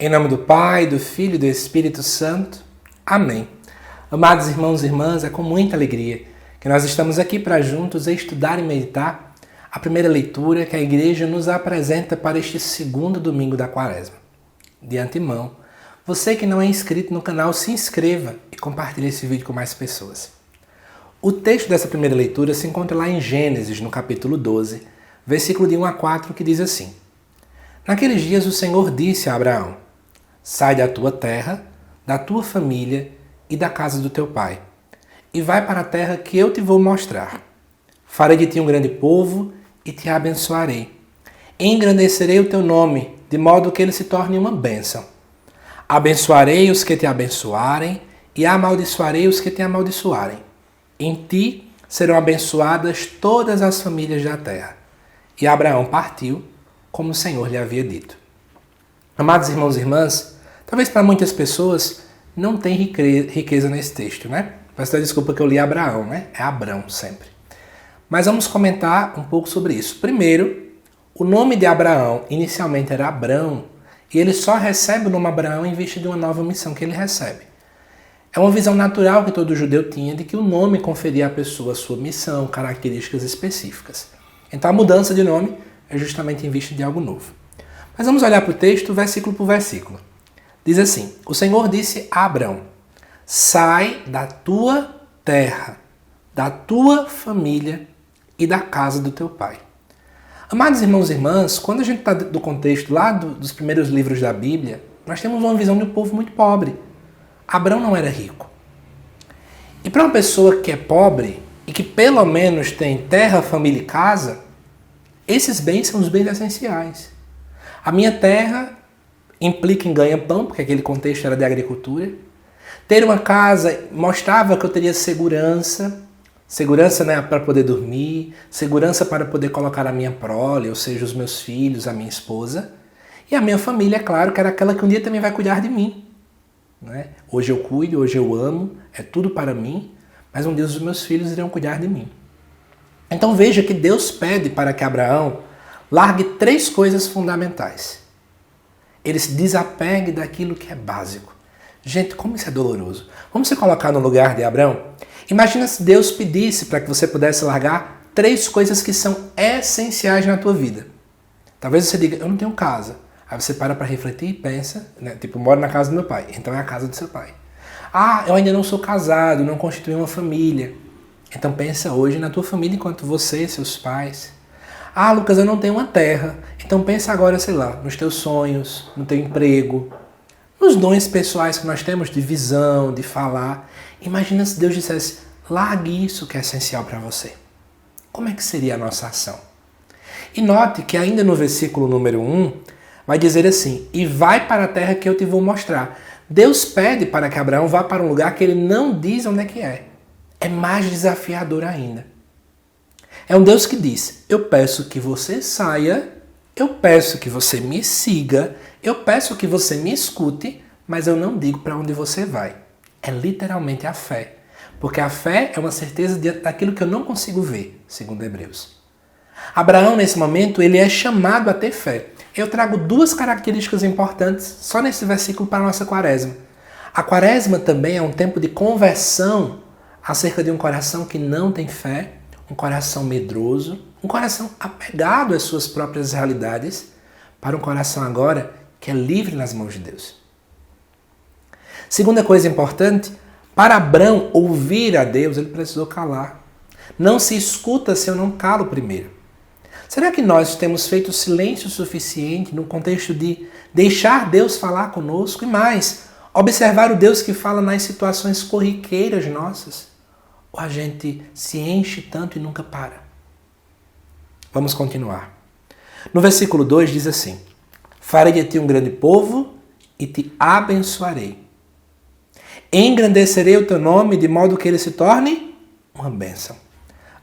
Em nome do Pai, do Filho e do Espírito Santo. Amém. Amados irmãos e irmãs, é com muita alegria que nós estamos aqui para juntos estudar e meditar a primeira leitura que a Igreja nos apresenta para este segundo domingo da Quaresma. De antemão, você que não é inscrito no canal, se inscreva e compartilhe esse vídeo com mais pessoas. O texto dessa primeira leitura se encontra lá em Gênesis, no capítulo 12, versículo de 1 a 4, que diz assim: Naqueles dias o Senhor disse a Abraão: Sai da tua terra, da tua família e da casa do teu pai, e vai para a terra que eu te vou mostrar. Farei de ti um grande povo e te abençoarei. Engrandecerei o teu nome, de modo que ele se torne uma bênção. Abençoarei os que te abençoarem e amaldiçoarei os que te amaldiçoarem. Em ti serão abençoadas todas as famílias da terra. E Abraão partiu, como o Senhor lhe havia dito. Amados irmãos e irmãs, talvez para muitas pessoas não tem riqueza nesse texto, né? Peço desculpa que eu li Abraão, né? É Abrão sempre. Mas vamos comentar um pouco sobre isso. Primeiro, o nome de Abraão inicialmente era Abrão, e ele só recebe o nome Abraão em vista de uma nova missão que ele recebe. É uma visão natural que todo judeu tinha de que o nome conferia à pessoa sua missão, características específicas. Então a mudança de nome é justamente em vista de algo novo. Mas vamos olhar para o texto versículo por versículo. Diz assim: O Senhor disse a Abrão: Sai da tua terra, da tua família e da casa do teu pai. Amados irmãos e irmãs, quando a gente está do contexto lá dos primeiros livros da Bíblia, nós temos uma visão de um povo muito pobre. Abrão não era rico. E para uma pessoa que é pobre e que pelo menos tem terra, família e casa, esses bens são os bens essenciais. A minha terra implica em ganha-pão, porque aquele contexto era de agricultura. Ter uma casa mostrava que eu teria segurança, né, para poder dormir, segurança para poder colocar a minha prole, ou seja, os meus filhos, a minha esposa. E a minha família, é claro, que era aquela que um dia também vai cuidar de mim. Né? Hoje eu cuido, hoje eu amo, é tudo para mim, mas um dia os meus filhos irão cuidar de mim. Então veja que Deus pede para que Abraão largue 3 coisas fundamentais. Ele se desapegue daquilo que é básico. Gente, como isso é doloroso. Vamos se colocar no lugar de Abraão? Imagina se Deus pedisse para que você pudesse largar 3 coisas que são essenciais na tua vida. Talvez você diga: eu não tenho casa. Aí você para refletir e pensa, né? Tipo, moro na casa do meu pai, então é a casa do seu pai. Ah, eu ainda não sou casado, não constituí uma família. Então pensa hoje na tua família enquanto você, seus pais. Ah, Lucas, eu não tenho uma terra. Então pensa agora, sei lá, nos teus sonhos, no teu emprego, nos dons pessoais que nós temos de visão, de falar. Imagina se Deus dissesse: largue isso que é essencial para você. Como é que seria a nossa ação? E note que ainda no versículo número 1, vai dizer assim: e vai para a terra que eu te vou mostrar. Deus pede para que Abraão vá para um lugar que ele não diz onde é que é. É mais desafiador ainda. É um Deus que diz: eu peço que você saia, eu peço que você me siga, eu peço que você me escute, mas eu não digo para onde você vai. É literalmente a fé. Porque a fé é uma certeza daquilo que eu não consigo ver, segundo Hebreus. Abraão, nesse momento, ele é chamado a ter fé. Eu trago 2 características importantes só nesse versículo para a nossa quaresma. A quaresma também é um tempo de conversão acerca de um coração que não tem fé, um coração medroso, um coração apegado às suas próprias realidades, para um coração agora que é livre nas mãos de Deus. Segunda coisa importante, para Abrão ouvir a Deus, ele precisou calar. Não se escuta se eu não calo primeiro. Será que nós temos feito silêncio suficiente no contexto de deixar Deus falar conosco e mais, observar o Deus que fala nas situações corriqueiras nossas? Ou a gente se enche tanto e nunca para? Vamos continuar. No versículo 2 diz assim: Farei de ti um grande povo e te abençoarei. Engrandecerei o teu nome de modo que ele se torne uma bênção.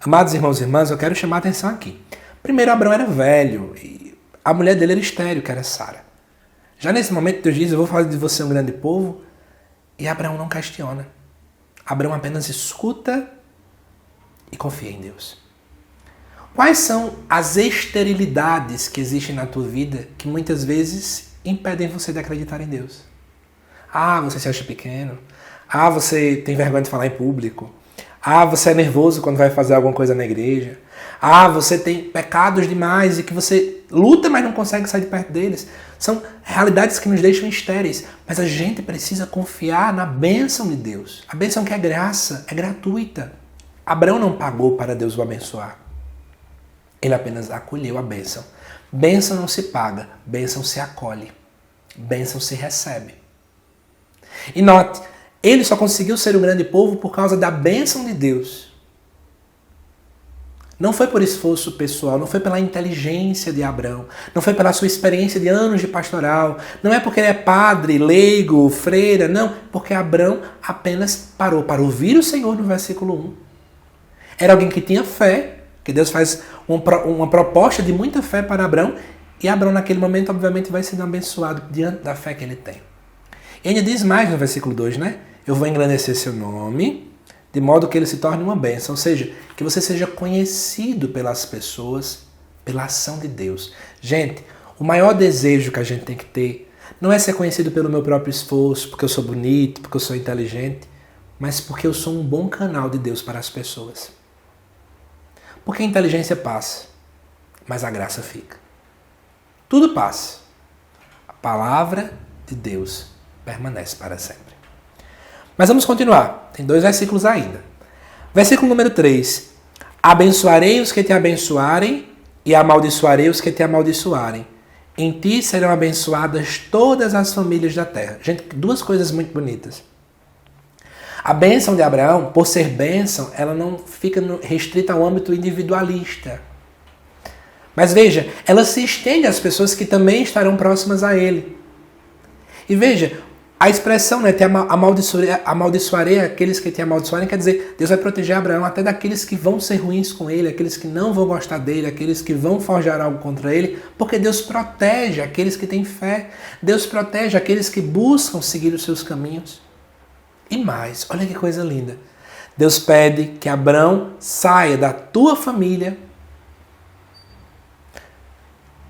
Amados irmãos e irmãs, eu quero chamar a atenção aqui. Primeiro, Abraão era velho e a mulher dele era estéril, que era Sara. Já nesse momento Deus diz: eu vou fazer de você um grande povo, e Abraão não questiona. Abraão apenas escuta e confia em Deus. Quais são as esterilidades que existem na tua vida que muitas vezes impedem você de acreditar em Deus. Ah, você se acha pequeno. Ah, você tem vergonha de falar em público. Ah, você é nervoso quando vai fazer alguma coisa na igreja. Ah, você tem pecados demais e que você luta, mas não consegue sair de perto deles. São realidades que nos deixam estéreis. Mas a gente precisa confiar na bênção de Deus. A bênção que é graça, é gratuita. Abraão não pagou para Deus o abençoar. Ele apenas acolheu a bênção. Bênção não se paga, bênção se acolhe. Bênção se recebe. E note, ele só conseguiu ser um grande povo por causa da bênção de Deus. Não foi por esforço pessoal, não foi pela inteligência de Abraão, não foi pela sua experiência de anos de pastoral, não é porque ele é padre, leigo, freira, não, porque Abraão apenas parou para ouvir o Senhor no versículo 1. Era alguém que tinha fé, que Deus faz uma proposta de muita fé para Abraão, e Abraão naquele momento obviamente vai ser abençoado diante da fé que ele tem. E ainda diz mais no versículo 2, né? Eu vou engrandecer seu nome, de modo que ele se torne uma bênção. Ou seja, que você seja conhecido pelas pessoas, pela ação de Deus. Gente, o maior desejo que a gente tem que ter não é ser conhecido pelo meu próprio esforço, porque eu sou bonito, porque eu sou inteligente, mas porque eu sou um bom canal de Deus para as pessoas. Porque a inteligência passa, mas a graça fica. Tudo passa. A palavra de Deus permanece para sempre. Mas vamos continuar. Tem 2 versículos ainda. Versículo número 3. Abençoarei os que te abençoarem e amaldiçoarei os que te amaldiçoarem. Em ti serão abençoadas todas as famílias da terra. Gente, 2 coisas muito bonitas. A bênção de Abraão, por ser bênção, ela não fica restrita ao âmbito individualista. Mas veja, ela se estende às pessoas que também estarão próximas a ele. E veja, a expressão, né, amaldiçoarei aqueles que te amaldiçoarem, quer dizer, Deus vai proteger Abraão até daqueles que vão ser ruins com ele, aqueles que não vão gostar dele, aqueles que vão forjar algo contra ele, porque Deus protege aqueles que têm fé, Deus protege aqueles que buscam seguir os seus caminhos. E mais, olha que coisa linda, Deus pede que Abraão saia da tua família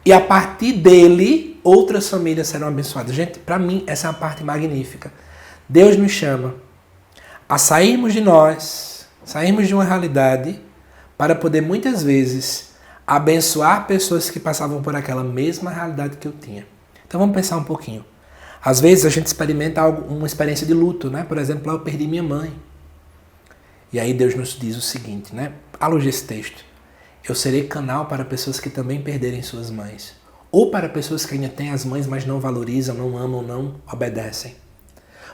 e a partir dele outras famílias serão abençoadas. Gente, para mim essa é uma parte magnífica. Deus nos chama a sairmos de nós, sairmos de uma realidade para poder muitas vezes abençoar pessoas que passavam por aquela mesma realidade que eu tinha. Então vamos pensar um pouquinho. Às vezes a gente experimenta uma experiência de luto, né? Por exemplo, eu perdi minha mãe. E aí Deus nos diz o seguinte, né? À luz desse texto. Eu serei canal para pessoas que também perderem suas mães. Ou para pessoas que ainda têm as mães, mas não valorizam, não amam, não obedecem.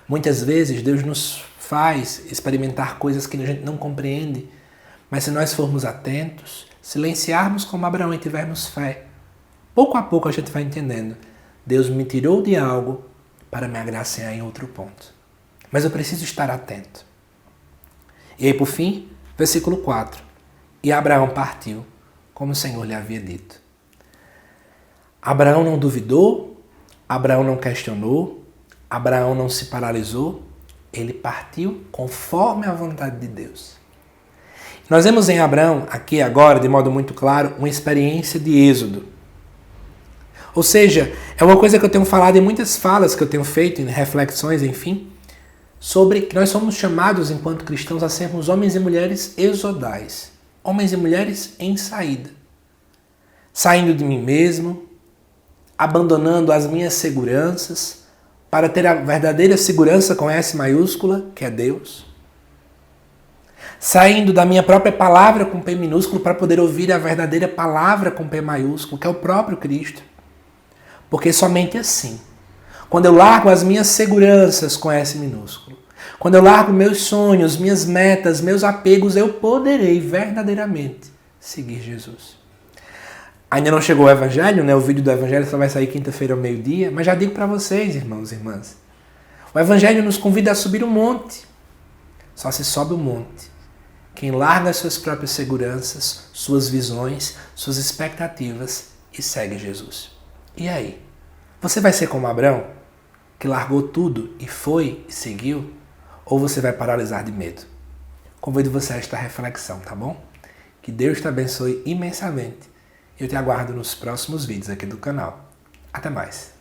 Muitas vezes Deus nos faz experimentar coisas que a gente não compreende. Mas se nós formos atentos, silenciarmos como Abraão e tivermos fé, pouco a pouco a gente vai entendendo. Deus me tirou de algo para me agraciar em outro ponto. Mas eu preciso estar atento. E aí, por fim, versículo 4. E Abraão partiu, como o Senhor lhe havia dito. Abraão não duvidou, Abraão não questionou, Abraão não se paralisou, ele partiu conforme a vontade de Deus. Nós vemos em Abraão, aqui agora, de modo muito claro, uma experiência de êxodo. Ou seja, é uma coisa que eu tenho falado em muitas falas que eu tenho feito, em reflexões, enfim, sobre que nós somos chamados, enquanto cristãos, a sermos homens e mulheres exodais. Homens e mulheres em saída. Saindo de mim mesmo, abandonando as minhas seguranças, para ter a verdadeira segurança com S maiúscula, que é Deus. Saindo da minha própria palavra com P minúsculo, para poder ouvir a verdadeira palavra com P maiúsculo, que é o próprio Cristo. Porque somente assim, quando eu largo as minhas seguranças com S minúsculo, quando eu largo meus sonhos, minhas metas, meus apegos, eu poderei verdadeiramente seguir Jesus. Ainda não chegou o Evangelho, né? O vídeo do Evangelho só vai sair quinta-feira ao meio-dia, mas já digo para vocês, irmãos e irmãs, o Evangelho nos convida a subir um monte. Só se sobe o monte quem larga as suas próprias seguranças, suas visões, suas expectativas e segue Jesus. E aí? Você vai ser como Abraão, que largou tudo e foi e seguiu? Ou você vai paralisar de medo? Convido você a esta reflexão, tá bom? Que Deus te abençoe imensamente. Eu te aguardo nos próximos vídeos aqui do canal. Até mais!